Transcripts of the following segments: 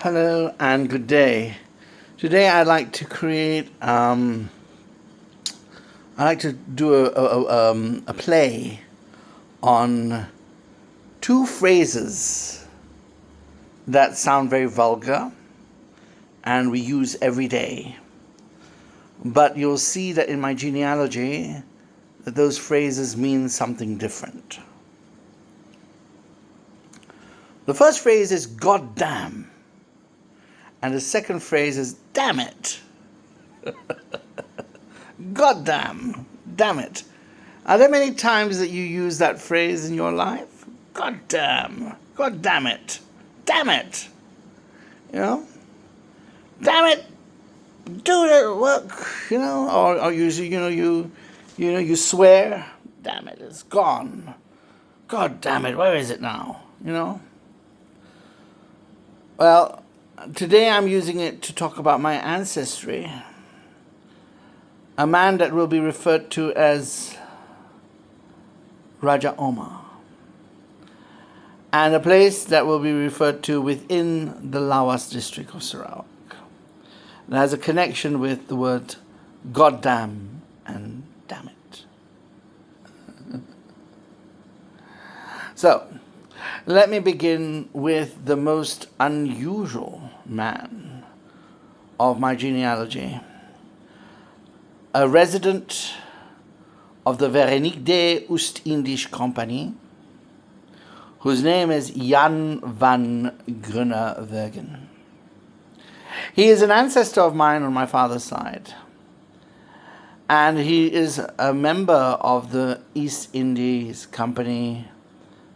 Hello and good day. Today I'd like to do a play on two phrases that sound very vulgar and we use every day. But you'll see that in my genealogy that those phrases mean something different. The first phrase is "God damn." And the second phrase is "damn it." God damn it. Are there many times that you use that phrase in your life? God damn it, damn it. You know? Damn it, do the work, or you swear, damn it, it's gone. God damn it, where is it now? Well, today I'm using it to talk about my ancestry, a man that will be referred to as Raja Omar, and a place that will be referred to within the Lawas district of Sarawak. It has a connection with the word goddamn and damn it. So, let me begin with the most unusual man of my genealogy, a resident of the Verenigde Oost-Indisch Company, whose name is Jan van Groenewegen. He is an ancestor of mine on my father's side, and he is a member of the East Indies Company,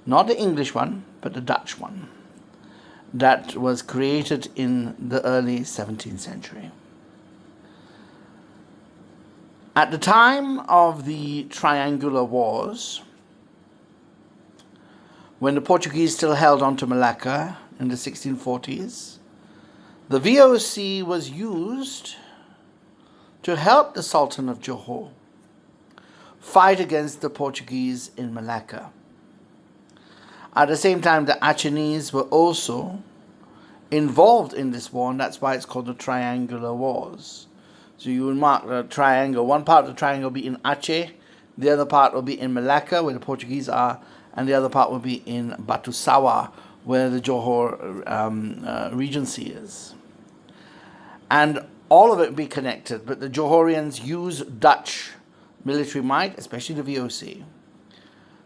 not the English one, but the Dutch one, that was created in the early 17th century. At the time of the Triangular Wars, when the Portuguese still held on to Malacca in the 1640s, the VOC was used to help the Sultan of Johor fight against the Portuguese in Malacca. At the same time, the Achenese were also involved in this war, and that's why it's called the Triangular Wars. So you will mark the triangle. One part of the triangle will be in Aceh, the other part will be in Malacca, where the Portuguese are, and the other part will be in Batu Sawah, where the Johor Regency is. And all of it will be connected, but the Johorians use Dutch military might, especially the VOC,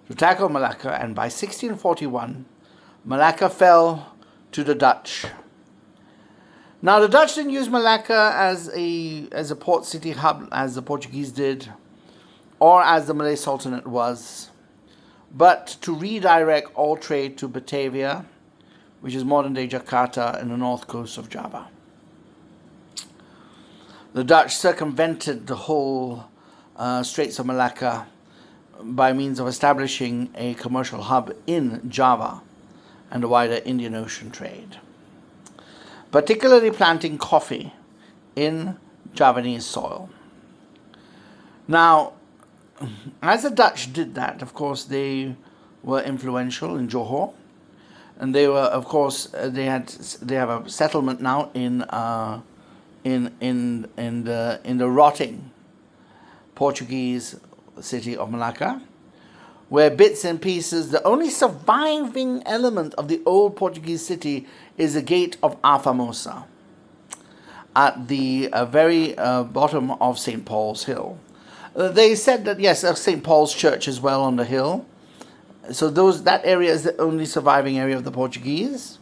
to tackle Malacca, and by 1641, Malacca fell to the Dutch. Now, the Dutch didn't use Malacca as a port city hub as the Portuguese did, or as the Malay Sultanate was, but to redirect all trade to Batavia, which is modern-day Jakarta and the north coast of Java. The Dutch circumvented the whole Straits of Malacca by means of establishing a commercial hub in Java and the wider Indian Ocean trade, particularly planting coffee in Javanese soil. Now, as the Dutch did that, of course, they were influential in Johor, and they were, of course, they have a settlement now in the rotting Portuguese city of Malacca, where bits and pieces, the only surviving element of the old Portuguese city is the gate of Afamosa at the very bottom of St. Paul's Hill. They said that, yes, St. Paul's Church as well on the hill. So that area is the only surviving area of the Portuguese,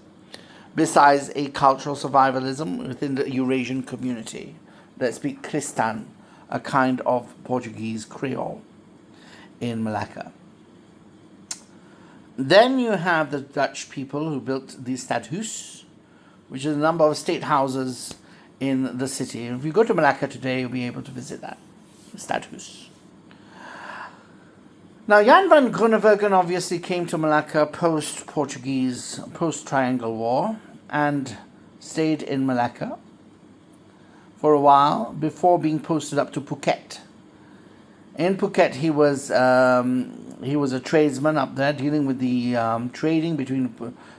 besides a cultural survivalism within the Eurasian community that speak Kristan, a kind of Portuguese Creole in Malacca. Then you have the Dutch people who built the stadhuis, which is a number of state houses in the city. If you go to Malacca today, you'll be able to visit that, the stadhuis. Now, Jan van Groenewegen obviously came to Malacca post-Portuguese, post-Triangle War, and stayed in Malacca for a while before being posted up to Phuket. In Phuket, he was he was a tradesman up there dealing with the trading between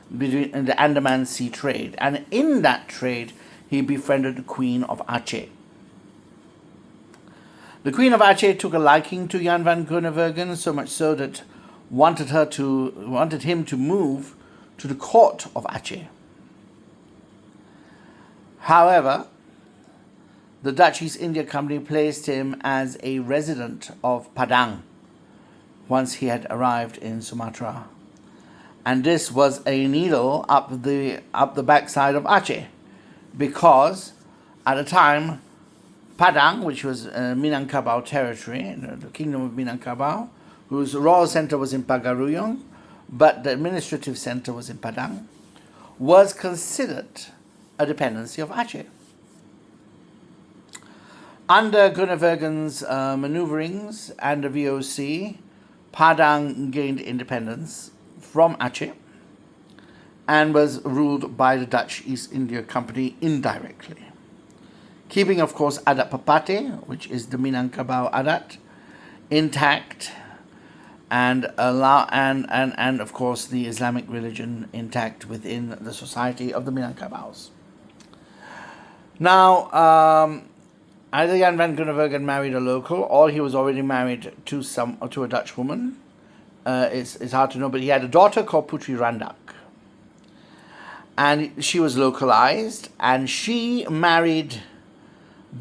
the Andaman Sea trade. And in that trade, he befriended the Queen of Aceh. The Queen of Aceh took a liking to Jan van Groenewegen, so much so that wanted him to move to the court of Aceh. However, the Dutch East India Company placed him as a resident of Padang once he had arrived in Sumatra. And this was a needle up the backside of Aceh, because at the time, Padang, which was Minangkabau territory, the kingdom of Minangkabau, whose royal center was in Pagaruyung, but the administrative center was in Padang, was considered a dependency of Aceh. Under Groenewegen's maneuverings and the VOC, Padang gained independence from Aceh and was ruled by the Dutch East India Company indirectly, keeping, of course, Adat Papate, which is the Minangkabau Adat, intact, and of course the Islamic religion intact within the society of the Minangkabaus. Now, either Jan van Groenewegen married a local, or he was already married to a Dutch woman. It's hard to know, but he had a daughter called Putri Randak, and she was localized, and she married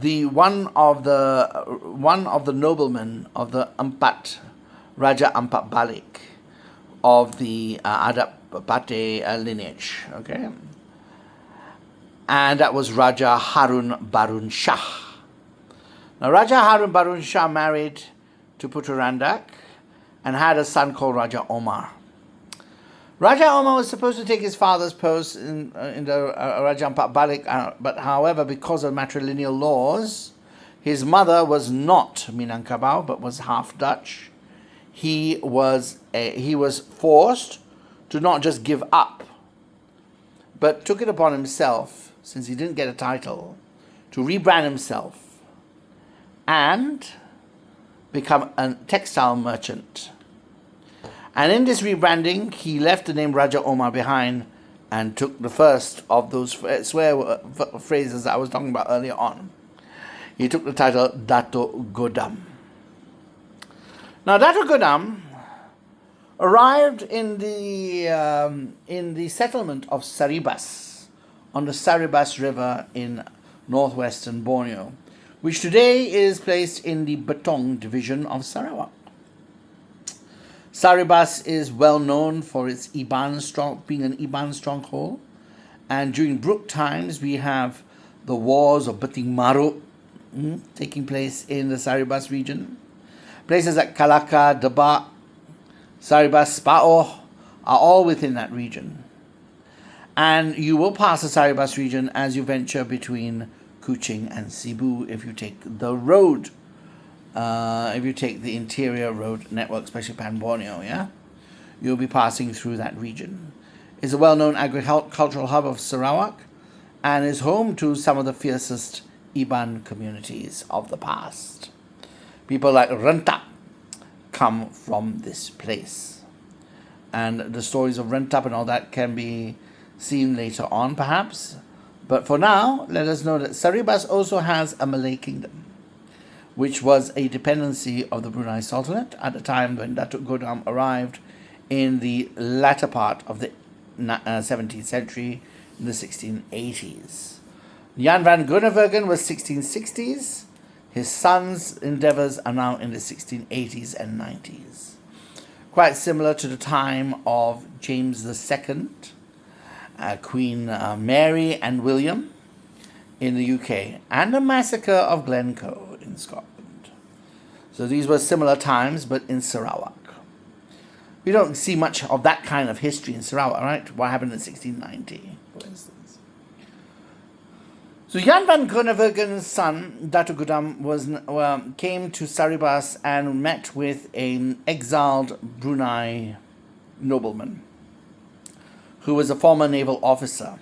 one of the noblemen of the Raja Ampat Balik of the Adat Papate lineage. Okay, and that was Raja Harun Barun Shah. Now, Raja Harun Barun Shah married to Putri Randak and had a son called Raja Omar. Raja Omar was supposed to take his father's post in the Raja Ampat Balik, but however, because of matrilineal laws, his mother was not Minangkabau but was half Dutch. He was forced to not just give up, but took it upon himself, since he didn't get a title, to rebrand himself and become a textile merchant. And in this rebranding, he left the name Raja Omar behind and took the first of those swear phrases I was talking about earlier on. He took the title Dato Godam. Now, Dato Godam arrived in the settlement of Sarebas on the Sarebas River in northwestern Borneo, which today is placed in the Betong division of Sarawak. Sarebas is well known for its being an Iban stronghold, and during Brooke times we have the wars of Beting Maruk taking place in the Sarebas region. Places like Kalaka, Debak, Sarebas, Spaoh are all within that region. And you will pass the Sarebas region as you venture between Kuching and Cebu if you take the road. If you take the interior road network, especially Pan Borneo, you'll be passing through that region. It's a well-known agricultural hub of Sarawak and is home to some of the fiercest Iban communities of the past. People like Rentap come from this place. And the stories of Rentap and all that can be seen later on, perhaps. But for now, let us know that Sarebas also has a Malay kingdom, which was a dependency of the Brunei Sultanate at the time when Datuk Godam arrived in the latter part of the 17th century, in the 1680s. Jan van Groenewegen was 1660s. His son's endeavors are now in the 1680s and 90s. Quite similar to the time of James II, Queen Mary and William in the UK, and the massacre of Glencoe in Scotland. So these were similar times, but in Sarawak. We don't see much of that kind of history in Sarawak, right? What happened in 1690, for instance. So Jan van Groenewegen's son, Datu Godam, came to Sarebas and met with an exiled Brunei nobleman who was a former naval officer.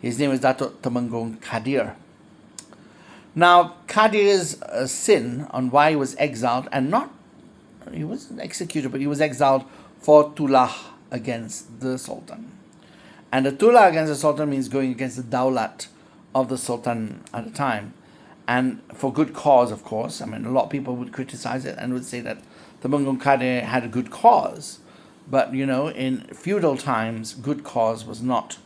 His name is Datuk Temenggung Kadir. Now, Kadir's sin on why he was exiled and not he wasn't executed, but he was exiled for tulah against the Sultan. And the tulah against the Sultan means going against the daulat of the Sultan at the time. And for good cause, of course. I mean, a lot of people would criticize it and would say that Temenggung Kade had a good cause. But, in feudal times, good cause was not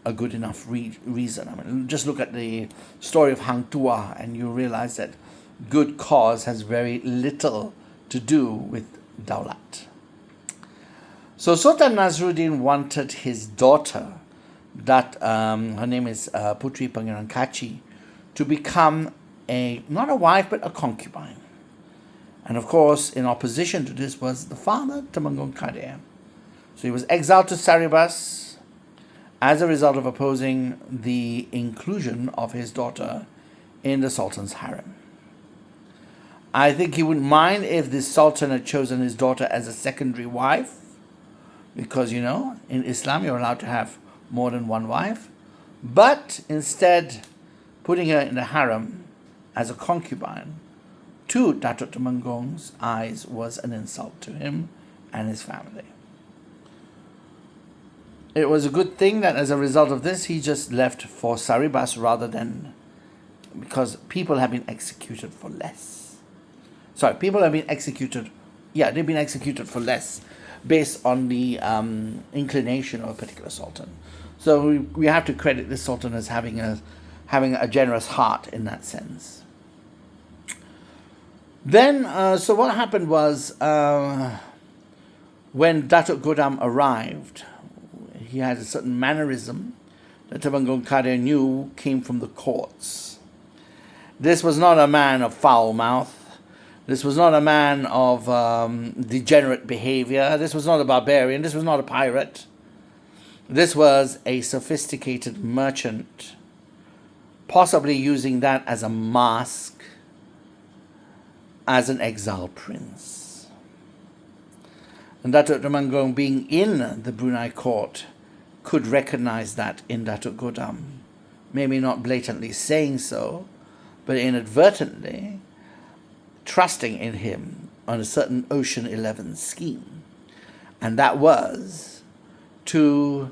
a good enough reason. I mean, just look at the story of Hang Tuah and you realize that good cause has very little to do with daulat. So Sultan Nasruddin wanted his daughter, that her name is Putri Pangeran Kachi, to become not a wife but a concubine. And of course, in opposition to this was the father, Temenggung Kade. So he was exiled to Sarebas as a result of opposing the inclusion of his daughter in the Sultan's harem. I think he wouldn't mind if the Sultan had chosen his daughter as a secondary wife, because, in Islam you're allowed to have more than one wife, but instead putting her in the harem as a concubine to Datuk Temenggong's eyes was an insult to him and his family. It was a good thing that as a result of this he just left for Sarebas rather than, because people have been executed for less. People have been executed, they've been executed for less based on the inclination of a particular sultan. So we have to credit this sultan as having a generous heart in that sense. Then, so what happened was, when Datuk Godam arrived, he had a certain mannerism that Temenggung Kade knew came from the courts. This was not a man of foul mouth. This was not a man of degenerate behavior. This was not a barbarian. This was not a pirate. This was a sophisticated merchant, possibly using that as a mask as an exiled prince. And Datuk Temenggong, being in the Brunei court, could recognize that in Datuk Godam. Maybe not blatantly saying so, but inadvertently trusting in him on a certain Ocean 11 scheme. And that was to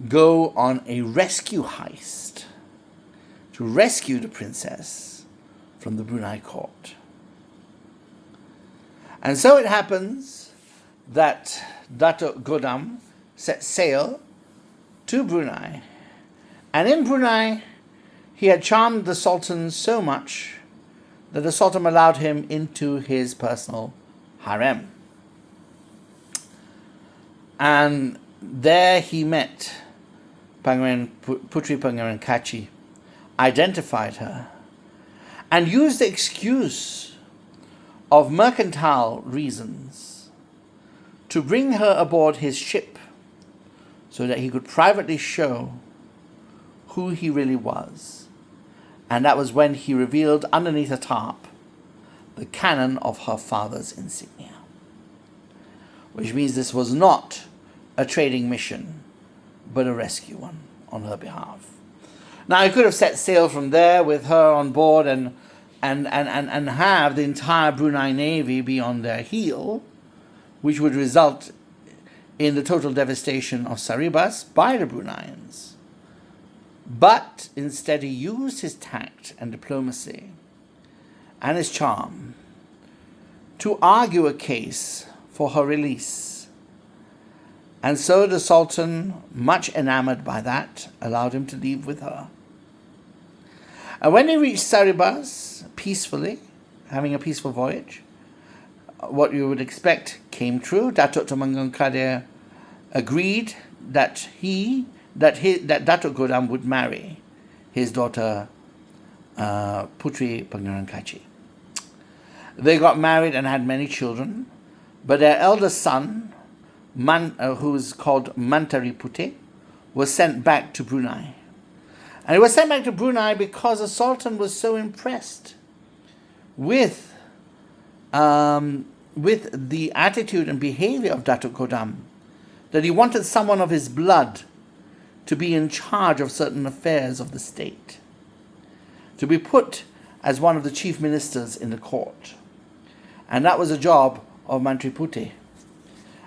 go on a rescue heist to rescue the princess from the Brunei court. And so it happens that Datuk Godam set sail to Brunei. And in Brunei, he had charmed the Sultan so much that the Sultan allowed him into his personal harem. And there he met Putri Pangeran Kachi, identified her, and used the excuse of mercantile reasons to bring her aboard his ship so that he could privately show who he really was. And that was when he revealed underneath a tarp the cannon of her father's insignia. Which means this was not a trading mission, but a rescue one on her behalf. Now, he could have set sail from there with her on board and have the entire Brunei Navy be on their heel, which would result in the total devastation of Sarebas by the Bruneians. But instead he used his tact and diplomacy and his charm to argue a case for her release. And so the Sultan, much enamored by that, allowed him to leave with her. And when they reached Sarebas peacefully, having a peaceful voyage, what you would expect came true. Datuk Temenggong Kade agreed that Datuk Godam would marry his daughter Putri Pangeran Kachi. They got married and had many children, but their eldest son, who's called Mantari Putih, was sent back to Brunei. And he was sent back to Brunei because the Sultan was so impressed with the attitude and behavior of Datuk Godam that he wanted someone of his blood to be in charge of certain affairs of the state, to be put as one of the chief ministers in the court. And that was a job of Mantri Puteh.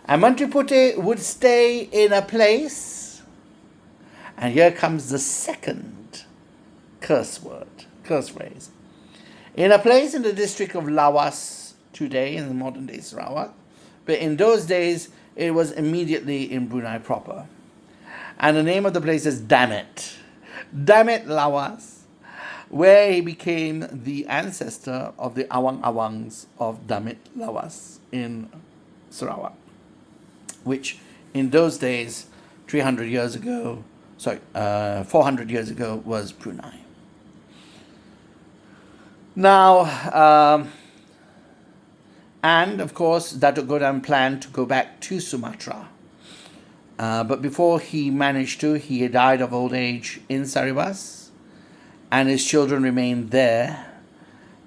And Mantri Puteh would stay in a place, and here comes the second curse phrase. In a place in the district of Lawas today, in the modern day Sarawak, but in those days it was immediately in Brunei proper. And the name of the place is Damit Lawas, where he became the ancestor of the Awang-Awangs of Damit Lawas in Sarawak, which in those days, 400 years ago, was Brunei. Now, and of course, Datuk Godam planned to go back to Sumatra. But before he managed to, he died of old age in Sarebas, and his children remained there.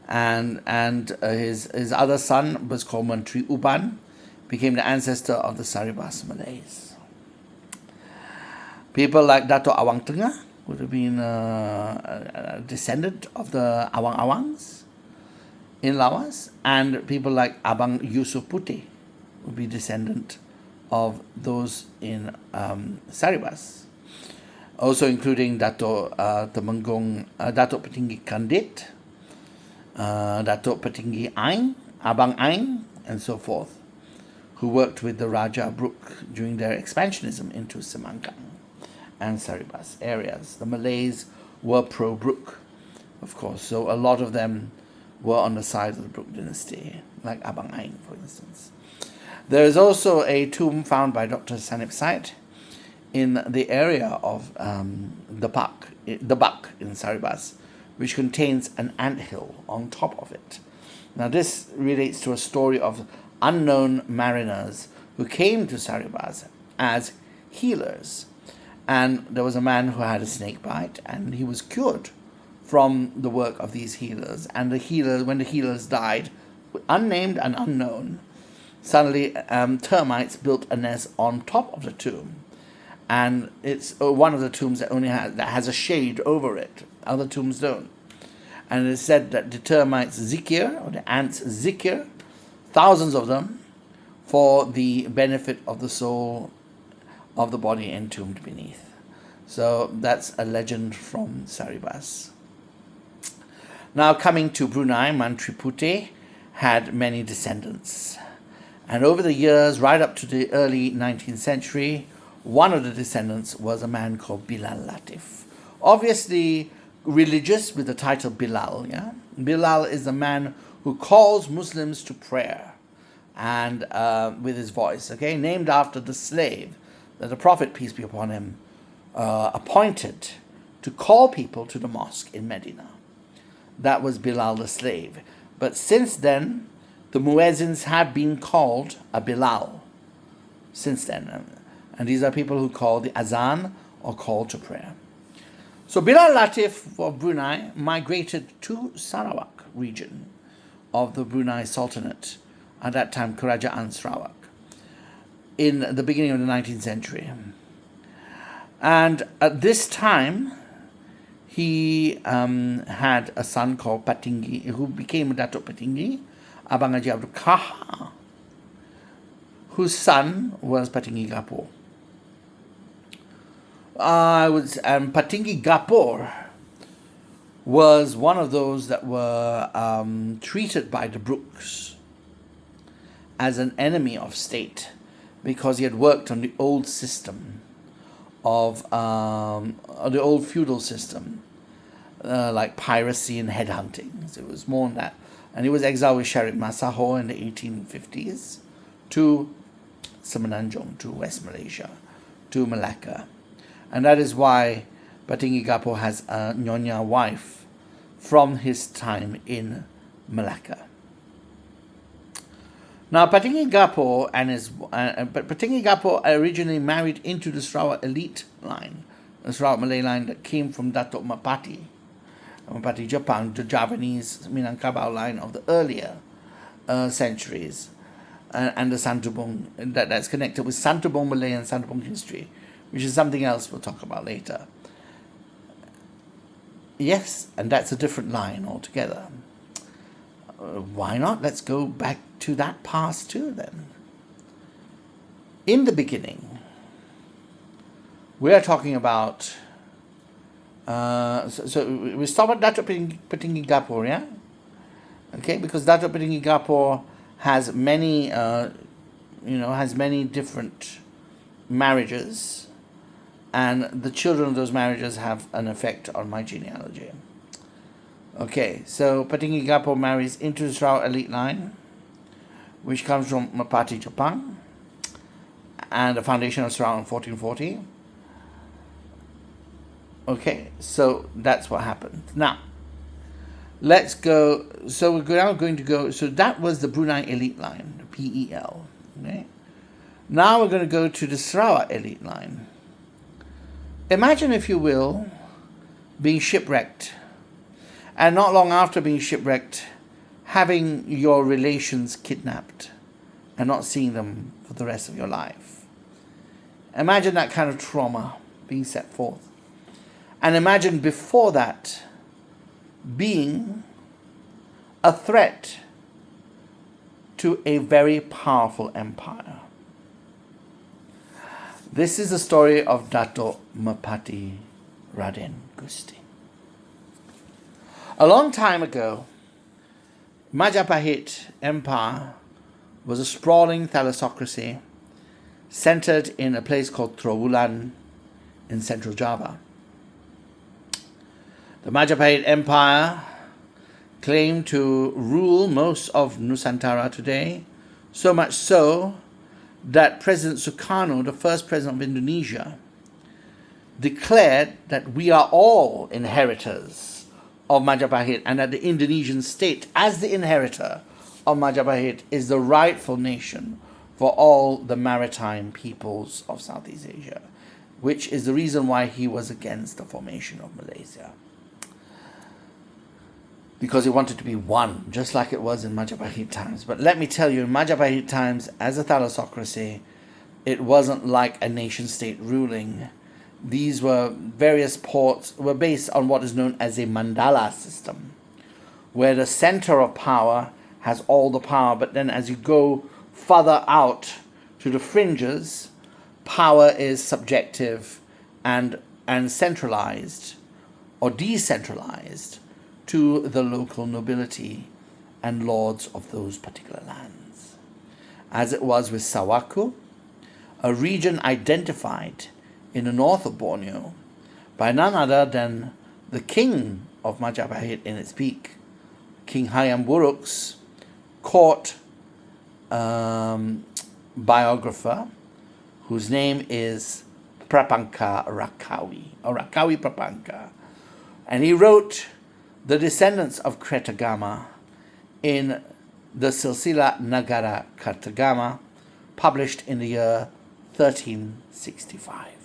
And his other son was called Menteri Uban, became the ancestor of the Sarebas Malays. People like Dato' Awang Tengah would have been a descendant of the Awang-Awangs in Lawas, and people like Abang Yusuf Puteh would be descendant of those in Sarebas, also including Dato' Temenggung, Dato' Petinggi Kandit, Dato' Petinggi Aing, Abang Aing, and so forth, who worked with the Raja Brooke during their expansionism into Semangkang and Sarebas areas. The Malays were pro-Brooke, of course, so a lot of them were on the side of the Brooke dynasty, like Abang Aing, for instance. There is also a tomb found by Dr. Sanip Said in the area of the Buck in Sarebas, which contains an anthill on top of it. Now this relates to a story of unknown mariners who came to Sarebas as healers. And there was a man who had a snake bite, and he was cured from the work of these healers. And when the healers died, unnamed and unknown, suddenly termites built a nest on top of the tomb. And it's one of the tombs that has a shade over it. Other tombs don't. And it is said that the termites zikir, or the ants zikir, thousands of them, for the benefit of the soul of the body entombed beneath. So that's a legend from Sarebas. Now coming to Brunei, Mantri Puteh had many descendants. And over the years, right up to the early 19th century, one of the descendants was a man called Bilal Latif. Obviously religious with the title Bilal. Yeah, Bilal is the man who calls Muslims to prayer, and with his voice. Okay, named after the slave that the Prophet, peace be upon him, appointed to call people to the mosque in Medina. That was Bilal the slave. But since then, the muezzins have been called a Bilal. Since then, and these are people who call the azan or call to prayer. So Bilal Latif of Brunei migrated to Sarawak region of the Brunei Sultanate, at that time Kerajaan Sarawak, in the beginning of the 19th century. And at this time, he had a son called Patinggi, who became Datuk Patinggi, Abang Haji Abdul Kahar, whose son was Patinggi Gapur. Patinggi Gapur was one of those that were treated by the Brookes as an enemy of state, because he had worked on the old system of the old feudal system, like piracy and headhunting. So it was more on that. And he was exiled with Sharif Masaho in the 1850s to Semenanjung, to West Malaysia, to Malacca. And that is why Patinggi Gapur has a Nyonya wife from his time in Malacca. Now, Patinggi Gapur Patinggi Gapur originally married into the Sarawak elite line, the Sarawak Malay line that came from Datu Merpati Jepang, the Javanese Minangkabau line of the earlier centuries, and the Santubong that's connected with Santubong Malay and Santubong history, which is something else we'll talk about later. Yes, and that's a different line altogether. why not? Let's go back to that past too then. In the beginning, we are talking about, so we stop at Datu Merpati Jepang, yeah? Okay, because Datu Merpati Jepang has many, has many different marriages, and the children of those marriages have an effect on my genealogy. Okay, so Merpati Jepang marries into the Sarawak elite line, which comes from Merpati Jepang, and the foundation of Sarawak in 1440. Okay, so that's what happened. Now, let's go. So we're now going to go. So that was the Brunei elite line, the PEL. Okay. Now we're going to go to the Sarawak elite line. Imagine, if you will, being shipwrecked, and not long after being shipwrecked, having your relations kidnapped and not seeing them for the rest of your life. Imagine that kind of trauma being set forth. And imagine before that being a threat to a very powerful empire. This is the story of Datu Merpati Raden Gusti. A long time ago, Majapahit Empire was a sprawling thalassocracy centered in a place called Trowulan in central Java. The Majapahit Empire claimed to rule most of Nusantara today, so much so that President Sukarno, the first president of Indonesia, declared that we are all inheritors of Majapahit, and that the Indonesian state, as the inheritor of Majapahit, is the rightful nation for all the maritime peoples of Southeast Asia, which is the reason why he was against the formation of Malaysia. Because he wanted to be one, just like it was in Majapahit times. But let me tell you, in Majapahit times, as a thalassocracy, it wasn't like a nation state ruling. These were various ports, were based on what is known as a mandala system, where the center of power has all the power, but then as you go further out to the fringes, power is subjective and centralized or decentralized to the local nobility and lords of those particular lands. As it was with Sawaku, a region identified in the north of Borneo by none other than the king of Majapahit in its peak, King Hayam Wuruk's court biographer, whose name is Prapanka Rakawi, or Rakawi Prapanka. And he wrote The Descendants of Kretagama in the Silsila Nagara Kartagama, published in the year 1365.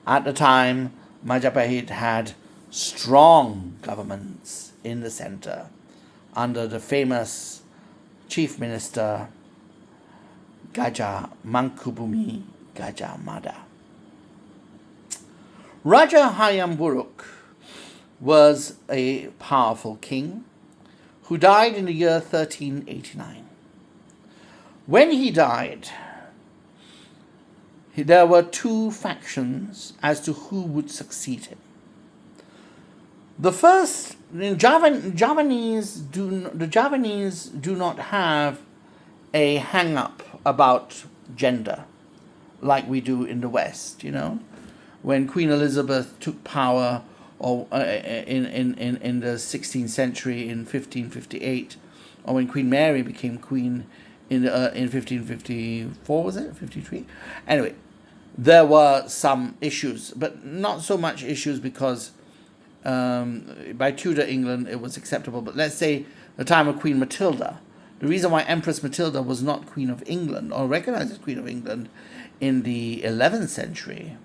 At the time, Majapahit had strong governments in the center under the famous chief minister Gajah Mangkubumi Gajah Mada. Raja Hayam Wuruk was a powerful king who died in the year 1389. When he died, there were two factions as to who would succeed him. The first, the Javanese do not have a hang-up about gender like we do in the West, When Queen Elizabeth took power or in the 16th century in 1558, or when Queen Mary became queen in 1554, was it? 53? Anyway, there were some issues, but not so much issues because by Tudor England it was acceptable. But let's say the time of Queen Matilda, the reason why Empress Matilda was not Queen of England or recognized as Queen of England in the 11th century,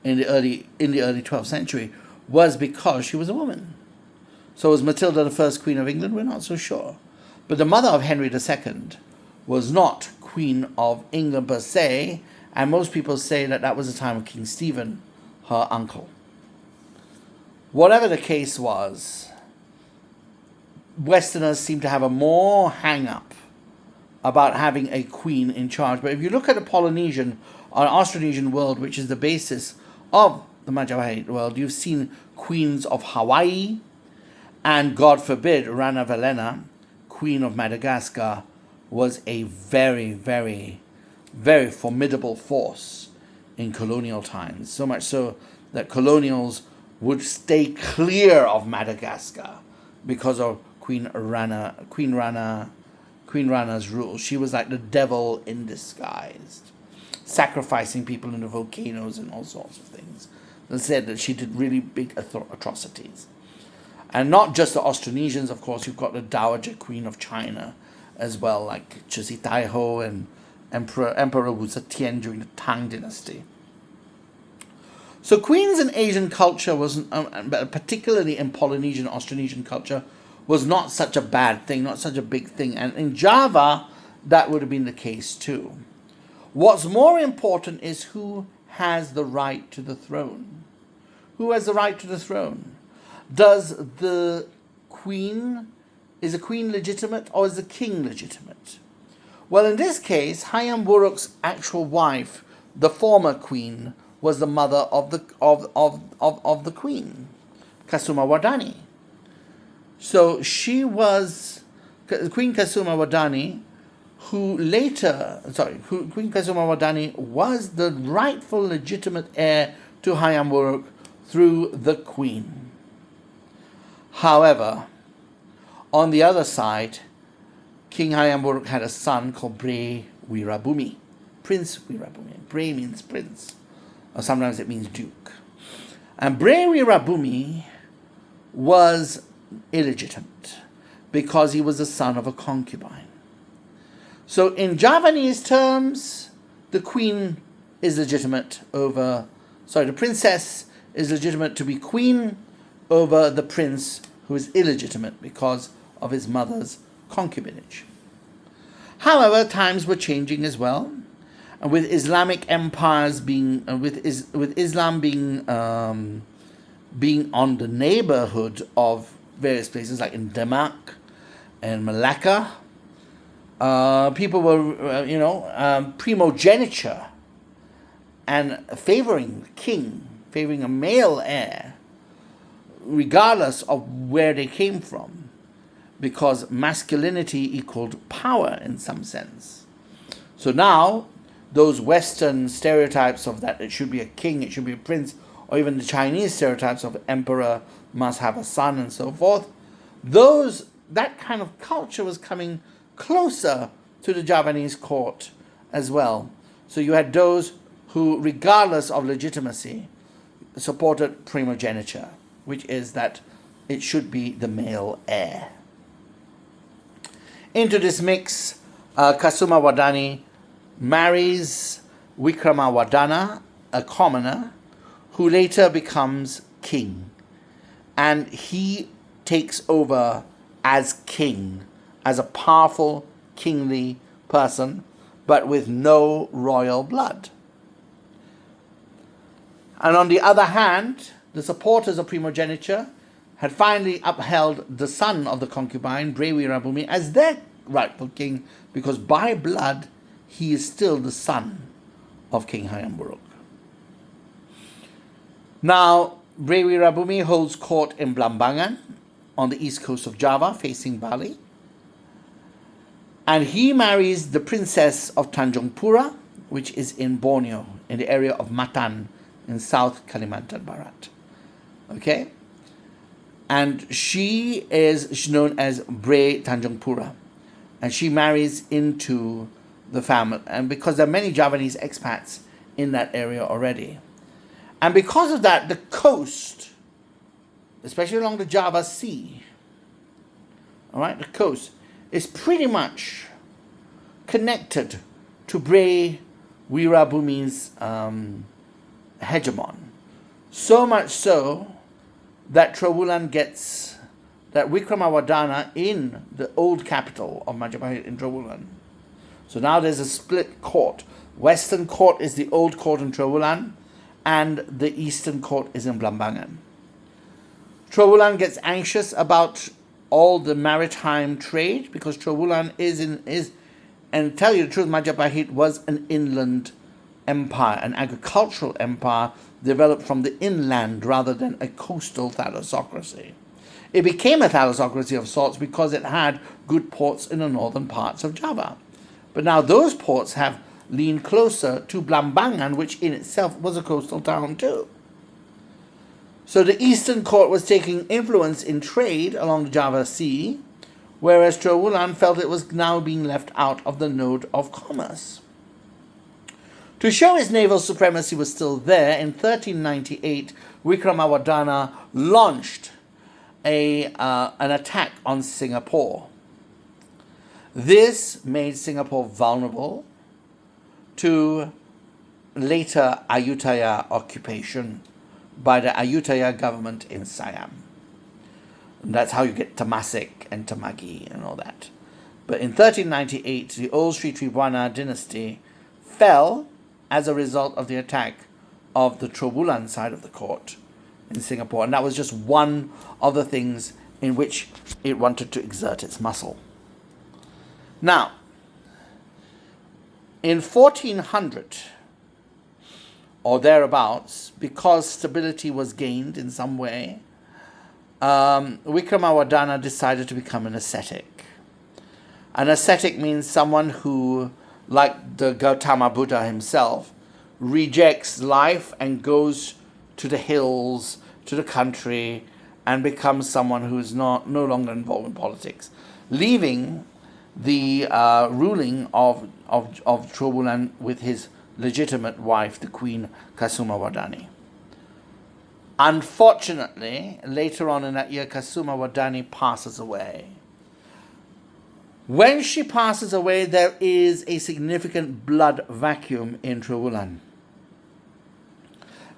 in the early 12th century, was because she was a woman. So was Matilda the first Queen of England? We're not so sure. But the mother of Henry II was not Queen of England per se, and most people say that that was the time of King Stephen, her uncle. Whatever the case was, Westerners seem to have a more hang-up about having a queen in charge. But if you look at the Polynesian or Austronesian world, which is the basis of the Majapahit world, you've seen queens of Hawaii, and God forbid, Rana Valena, Queen of Madagascar, was a very, very, very formidable force in colonial times. So much so that colonials would stay clear of Madagascar because of Queen Rana's rule. She was like the devil in disguise, sacrificing people in the volcanoes and all sorts of things. They said that she did really big atrocities. And not just the Austronesians, of course, you've got the Dowager Queen of China as well, like Chisi Taiho and Emperor Wu Zetian during the Tang Dynasty. So queens in Asian culture was, particularly in Polynesian, Austronesian culture, was not such a bad thing, not such a big thing. And in Java, that would have been the case too. What's more important is who has the right to the throne. Who has the right to the throne? Is a queen legitimate or is the king legitimate? Well, in this case, Hayam Wuruk's actual wife, the former queen, was the mother of the queen, Kasuma Wardani. So she was Queen Kasuma Wardani, Queen Kasuma Wardani was the rightful legitimate heir to Hayam Wuruk through the queen. However, on the other side, King Hayam Wuruk had a son called Bre Wirabumi, Prince Wirabumi. Bre means prince, or sometimes it means duke. And Bre Wirabumi was illegitimate because he was the son of a concubine. So in Javanese terms, the princess is legitimate to be queen over the prince, who is illegitimate because of his mother's concubinage. However, times were changing as well, and with Islamic empires being with Islam being on the neighborhood of various places like in Demak and Malacca, people were primogeniture and favoring the king, favoring a male heir, regardless of where they came from, because masculinity equaled power in some sense. So now, those Western stereotypes of that it should be a king, it should be a prince, or even the Chinese stereotypes of emperor must have a son and so forth, that kind of culture was coming closer to the Javanese court as well. So you had those who, regardless of legitimacy, supported primogeniture, which is that it should be the male heir. Into this mix, Kasuma Wardani marries Wickramadana, a commoner, who later becomes king. And he takes over as king, as a powerful, kingly person, but with no royal blood. And on the other hand, the supporters of primogeniture had finally upheld the son of the concubine, Bre Wirabumi, as their rightful king, because by blood, he is still the son of King Hayam Wuruk. Now, Bre Wirabumi holds court in Perabangan, on the east coast of Java, facing Bali. And he marries the princess of Tanjung Pura, which is in Borneo, in the area of Matan, in South Kalimantan Barat. Okay? And she is known as Bre Tanjung Pura. And she marries into the family. And because there are many Javanese expats in that area already. And because of that, the coast, especially along the Java Sea, all right, the coast, is pretty much connected to Bre Wirabumi's hegemon. So much so that Wickramadana in the old capital of Majapahit in Trowulan. So now there's a split court. Western court is the old court in Trowulan, and the eastern court is in Perabangan. Trowulan gets anxious about all the maritime trade, because Trowulan is, and tell you the truth, Majapahit was an inland empire, an agricultural empire developed from the inland rather than a coastal thalassocracy. It became a thalassocracy of sorts because it had good ports in the northern parts of Java. But now those ports have leaned closer to Blambangan, which in itself was a coastal town too. So the Eastern Court was taking influence in trade along the Java Sea, whereas Trowulan felt it was now being left out of the node of commerce. To show his naval supremacy was still there, in 1398, Wickramawadana launched an attack on Singapore. This made Singapore vulnerable to later Ayutthaya occupation by the Ayutthaya government in Siam. And that's how you get Temasek and Tamagi and all that. But in 1398, the old Sri Tribhuwana dynasty fell as a result of the attack of the Trowulan side of the court in Singapore. And that was just one of the things in which it wanted to exert its muscle. Now, in 1400, or thereabouts, because stability was gained in some way, Wickramawadana decided to become an ascetic. An ascetic means someone who, like the Gautama Buddha himself, rejects life and goes to the hills, to the country, and becomes someone who is no longer involved in politics, leaving the ruling of Trowulan with his legitimate wife, the Queen Kasumawadani. Unfortunately, later on in that year, Kasumawadani passes away. When she passes away, there is a significant blood vacuum in Trowulan,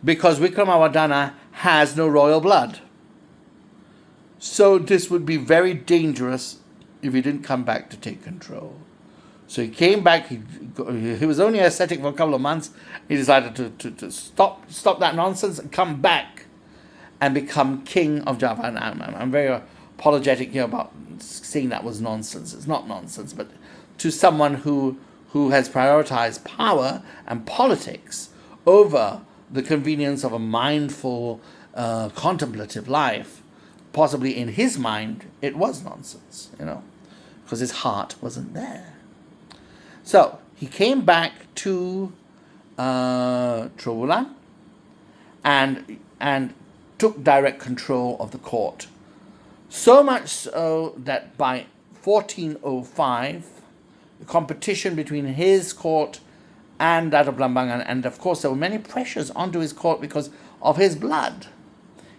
because Wickramawadana has no royal blood. So this would be very dangerous if he didn't come back to take control. So he came back, he was only ascetic for a couple of months. He decided to stop that nonsense and come back and become king of Java. And I'm very apologetic here about saying that was nonsense. It's not nonsense, but to someone who has prioritized power and politics over the convenience of a mindful, contemplative life, possibly in his mind, it was nonsense, because his heart wasn't there. So he came back to Trowulan and took direct control of the court. So much so that by 1405, the competition between his court and that of Blambangan, and of course there were many pressures onto his court because of his blood.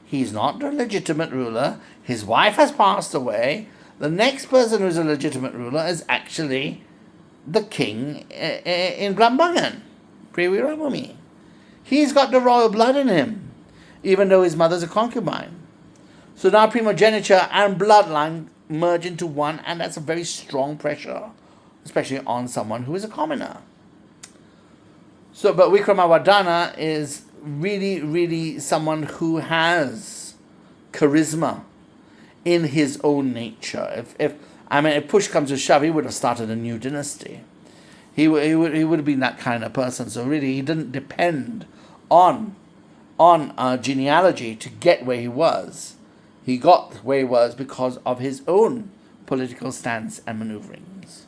He's not the legitimate ruler. His wife has passed away. The next person who's a legitimate ruler is actually the king in Blambangan, Prewiramumi. He's got the royal blood in him, even though his mother's a concubine. So now primogeniture and bloodline merge into one, and that's a very strong pressure, especially on someone who is a commoner. So, but Wickramawadana is really, really someone who has charisma in his own nature. If push comes to shove, he would have started a new dynasty. He would have been that kind of person. So really, he didn't depend on genealogy to get where he was. He got where he was because of his own political stance and maneuverings.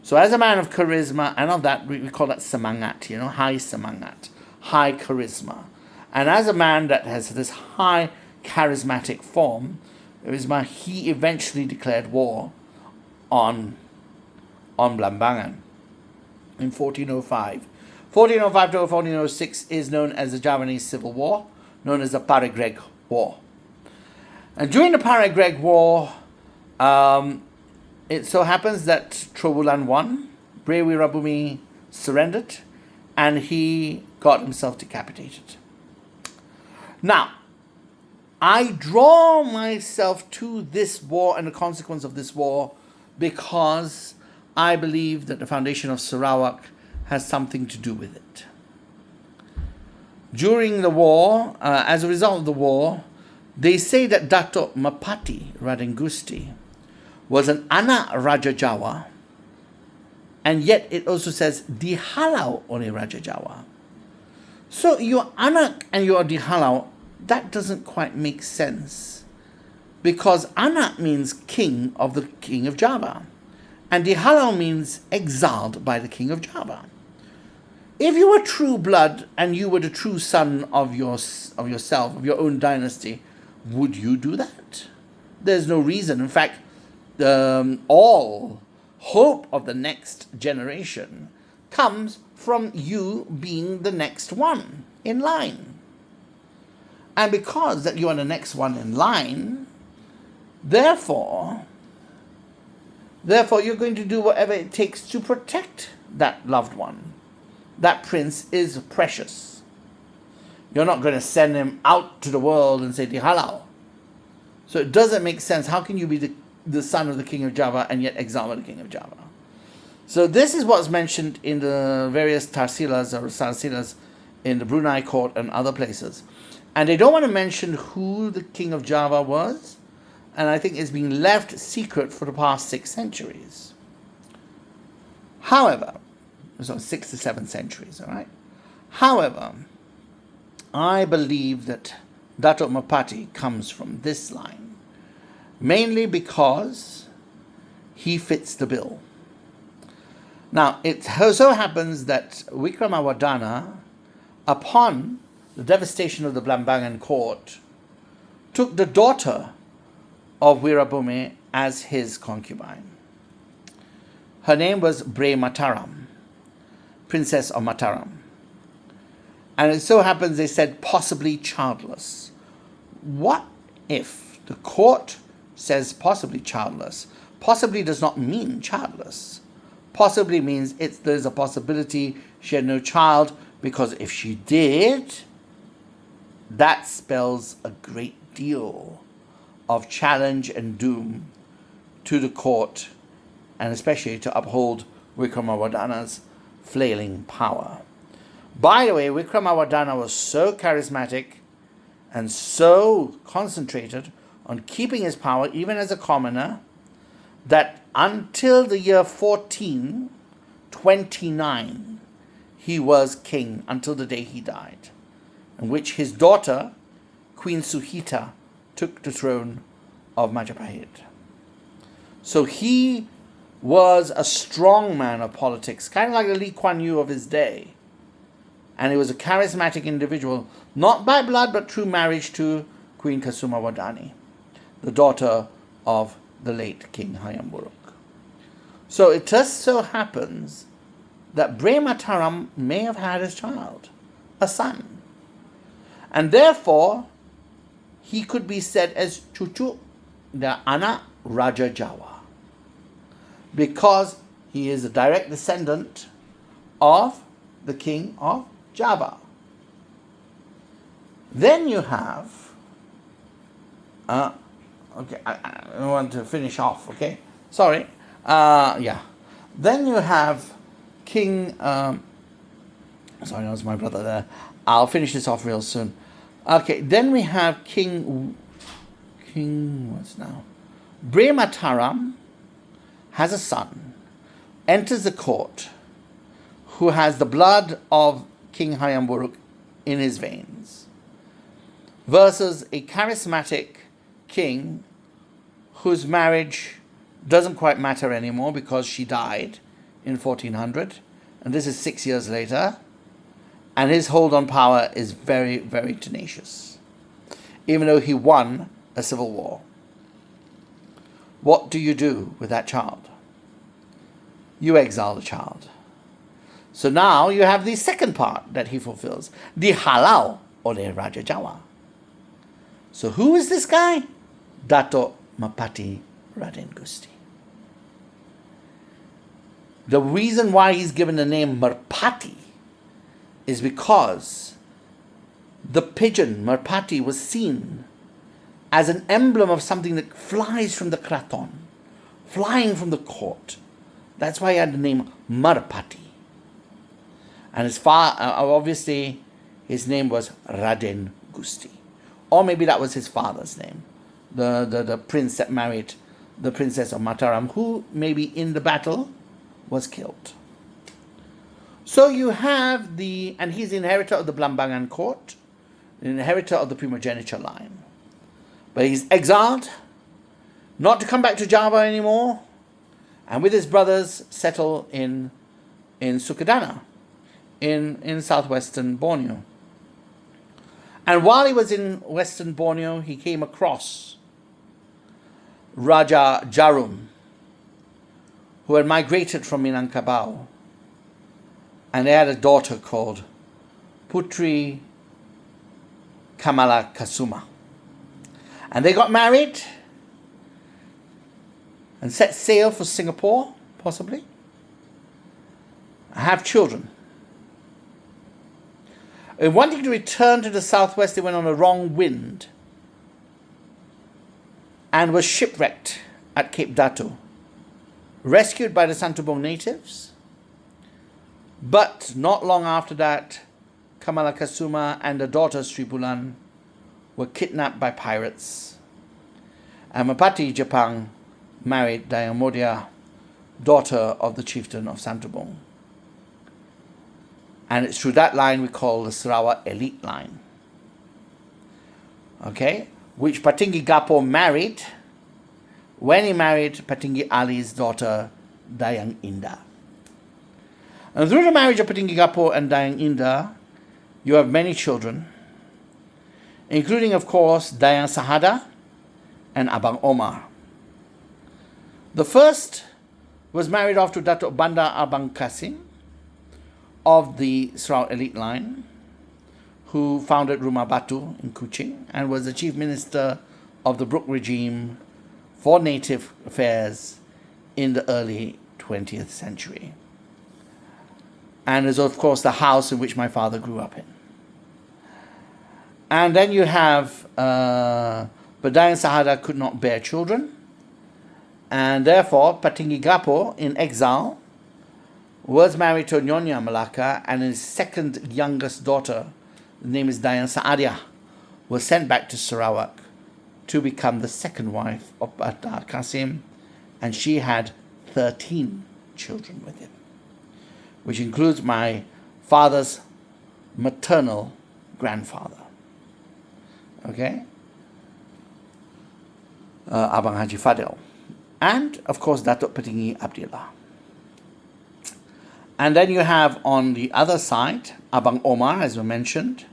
So as a man of charisma, and of that, we call that semangat, high semangat, high charisma. And as a man that has this high charismatic form, he eventually declared war on Blambangan in 1405. 1405 to 1406 is known as the Javanese Civil War, known as the Paragreg War. And during the Paragreg War, it so happens that Trowulan won, Prewiramumi surrendered, and he got himself decapitated. Now, I draw myself to this war and the consequence of this war because I believe that the foundation of Sarawak has something to do with it. During the war, as a result of the war, They say that Datu Merpati Raden Gusti was an anak Raja Jawa, and yet it also says dihalau oleh Raja Jawa. So your anak and your dihalau, that doesn't quite make sense, because anak means king of the king of Java, and dihalau means exiled by the king of Java. If you were true blood and you were the true son of yourself, of your own dynasty, would you do that? There's no reason. In fact, all hope of the next generation comes from you being the next one in line. And because that you are the next one in line, therefore you're going to do whatever it takes to protect that loved one. That prince is precious. You're not going to send him out to the world and say, dihalau. So it doesn't make sense. How can you be the son of the king of Java and yet exile the king of Java? So this is what's mentioned in the various tarsilas or sarsilas in the Brunei court and other places. And they don't want to mention who the king of Java was. And I think it's been left secret for the past 6 centuries. However, so 6 to 7 centuries, all right? However, I believe that Datu Merpati comes from this line, mainly because he fits the bill. Now, it so happens that Wickramawadana, upon the devastation of the Perabangan court, took the daughter of Weerabumi as his concubine. Her name was Bre Mataram, Princess of Mataram. And it so happens they said possibly childless. What if the court says possibly childless? Possibly does not mean childless. Possibly means there's a possibility she had no child, because if she did, that spells a great deal of challenge and doom to the court, and especially to uphold Wickramawadana's flailing power. By the way, Wickramawadana was so charismatic and so concentrated on keeping his power, even as a commoner, that until the year 1429, he was king until the day he died, in which his daughter, Queen Suhita, took the throne of Majapahit. So he was a strong man of politics, kind of like the Lee Kuan Yew of his day. And he was a charismatic individual, not by blood, but through marriage to Queen Kusumawadani, the daughter of the late King Hayam Wuruk. So it just so happens that Bre Mataram may have had his child, a son. And therefore, he could be said as Cucu the Anak Raja Jawa, because he is a direct descendant of the king of Java. Then you have, okay, I want to finish off, okay? Sorry. Then you have King, sorry, that was my brother there. I'll finish this off real soon. Okay, then we have King, what's now? Bre Mataram has a son, enters the court, who has the blood of King Hayam Wuruk in his veins, versus a charismatic king whose marriage doesn't quite matter anymore because she died in 1400, and this is 6 years later, and his hold on power is very, very tenacious, even though he won a civil war. What do you do with that child? You exile the child. So now you have the second part that he fulfills, the halal oleh Raja Jawa. So who is this guy? Datu Merpati Raden Gusti. The reason why he's given the name Merpati is because the pigeon Merpati was seen as an emblem of something that flies from the kraton, flying from the court. That's why he had the name Merpati. And obviously his name was Raden Gusti. or maybe that was his father's name, the prince that married the princess of Mataram, who maybe in the battle was killed. So you have and he's the inheritor of the Perabangan court, the inheritor of the primogeniture line. But he's exiled, not to come back to Java anymore, and with his brothers settle in Sukadana, in southwestern Borneo. And while he was in western Borneo, he came across Raja Jarum, who had migrated from Minangkabau, and they had a daughter called Putri Kamala Kasuma. And they got married and set sail for Singapore, possibly, have children. In wanting to return to the southwest, they went on a wrong wind and were shipwrecked at Cape Datu, rescued by the Santubong natives. But not long after that, Kamala Kasuma and her daughter Sri Bulan were kidnapped by pirates. And Merpati Jepang married Dayang Modia, daughter of the chieftain of Santubong. And it's through that line we call the Sarawak elite line. Okay? Which Patinggi Gapo married when he married Patinggi Ali's daughter, Dayang Indah. And through the marriage of Patinggi Gapo and Dayang Indah, you have many children, including, of course, Dayang Sahada and Abang Omar. The first was married off to Datuk Banda Abang Kasim of the Sarawak elite line, who founded Rumah Batu in Kuching and was the chief minister of the Brooke regime for native affairs in the early 20th century. And is, of course, the house in which my father grew up in. And then you have, but Dayang Sahada could not bear children, and therefore Patinggi Gapo, in exile, was married to Nyonya Malacca, and his second youngest daughter, the name is Dayang Saadia, was sent back to Sarawak to become the second wife of Banda Kasim, and she had 13 children with him, which includes my father's maternal grandfather. Okay? Abang Haji Fadil. And, of course, Datuk Patinggi Abdillah. And then you have on the other side, Abang Omar, as we mentioned.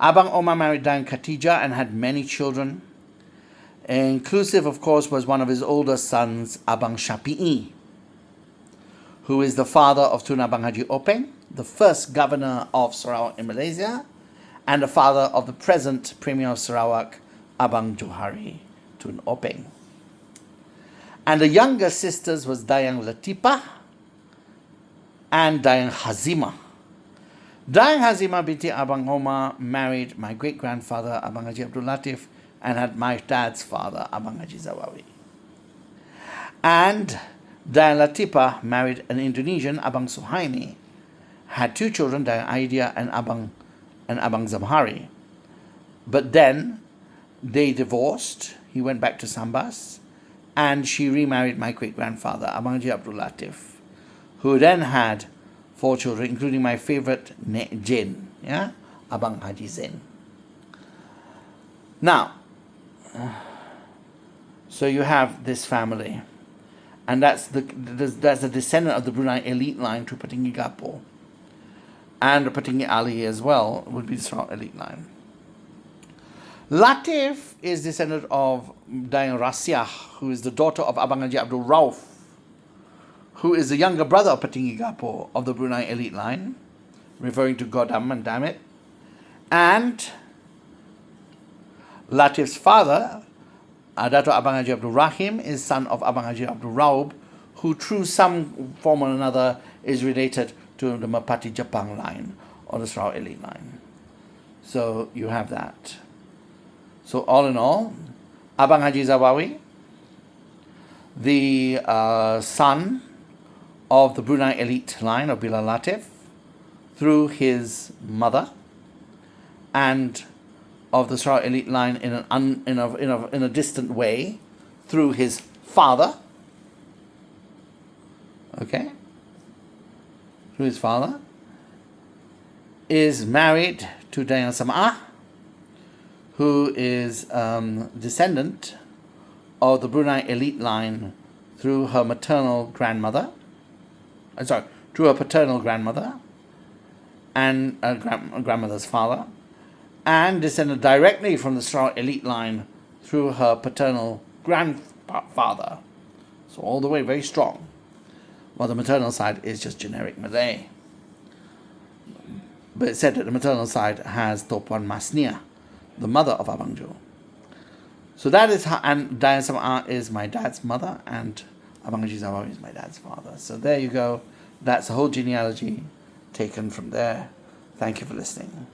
Abang Omar married Dayang Khatijah and had many children. Inclusive, of course, was one of his older sons, Abang Shafi'i, who is the father of Tun Abang Haji Openg, the first governor of Sarawak in Malaysia, and the father of the present Premier of Sarawak, Abang Johari Tun Openg. And the younger sisters was Dayang Latifah and Dayang Hazima. Dayang Hazima binti Abang Omar married my great-grandfather, Abang Haji Abdul Latif, and had my dad's father, Abang Haji Zawawi. And Dayang Latifah married an Indonesian, Abang Suhaimi, had two children, Dayang Aidia and Abang Zamhari. But then they divorced. He went back to Sambas, and she remarried my great-grandfather, Abang Haji Abdul Latif, who then had 4 children, including my favorite, Jin, Abang Haji Zain. Now, so you have this family, and that's the descendant of the Brunei elite line to Patinggi Gapo, and Patinggi Ali as well would be the Sarawak elite line. Latif is descendant of Dayang Rasiah, who is the daughter of Abang Haji Abdul Rauf, who is the younger brother of Patinggi Gapo of the Brunei elite line, referring to Godam and Damit. And Latif's father, Dato' Abang Haji Abdul Rahim, is son of Abang Haji Abdul Raub, who through some form or another is related to the Merpati Jepang line or the Sarawak elite line. So you have that. So all in all, Abang Haji Zawawi, the son of the Brunei elite line of Bilal Latif, through his mother, and of the Sarawak elite line in a distant way through his father. Okay? Through his father. Is married to Dayang Sam'ah, who is descendant of the Brunei elite line through her maternal grandmother. Through her paternal grandmother and grandmother's father, and descended directly from the Sarawak elite line through her paternal grandfather. So all the way very strong. While the maternal side is just generic Malay. But it's said that the maternal side has Topuan Masnia, the mother of Abang Jo. So that is how, and Dayang Sam'ah is my dad's mother, and Abang Jizawa is my dad's father. So there you go. That's the whole genealogy taken from there. Thank you for listening.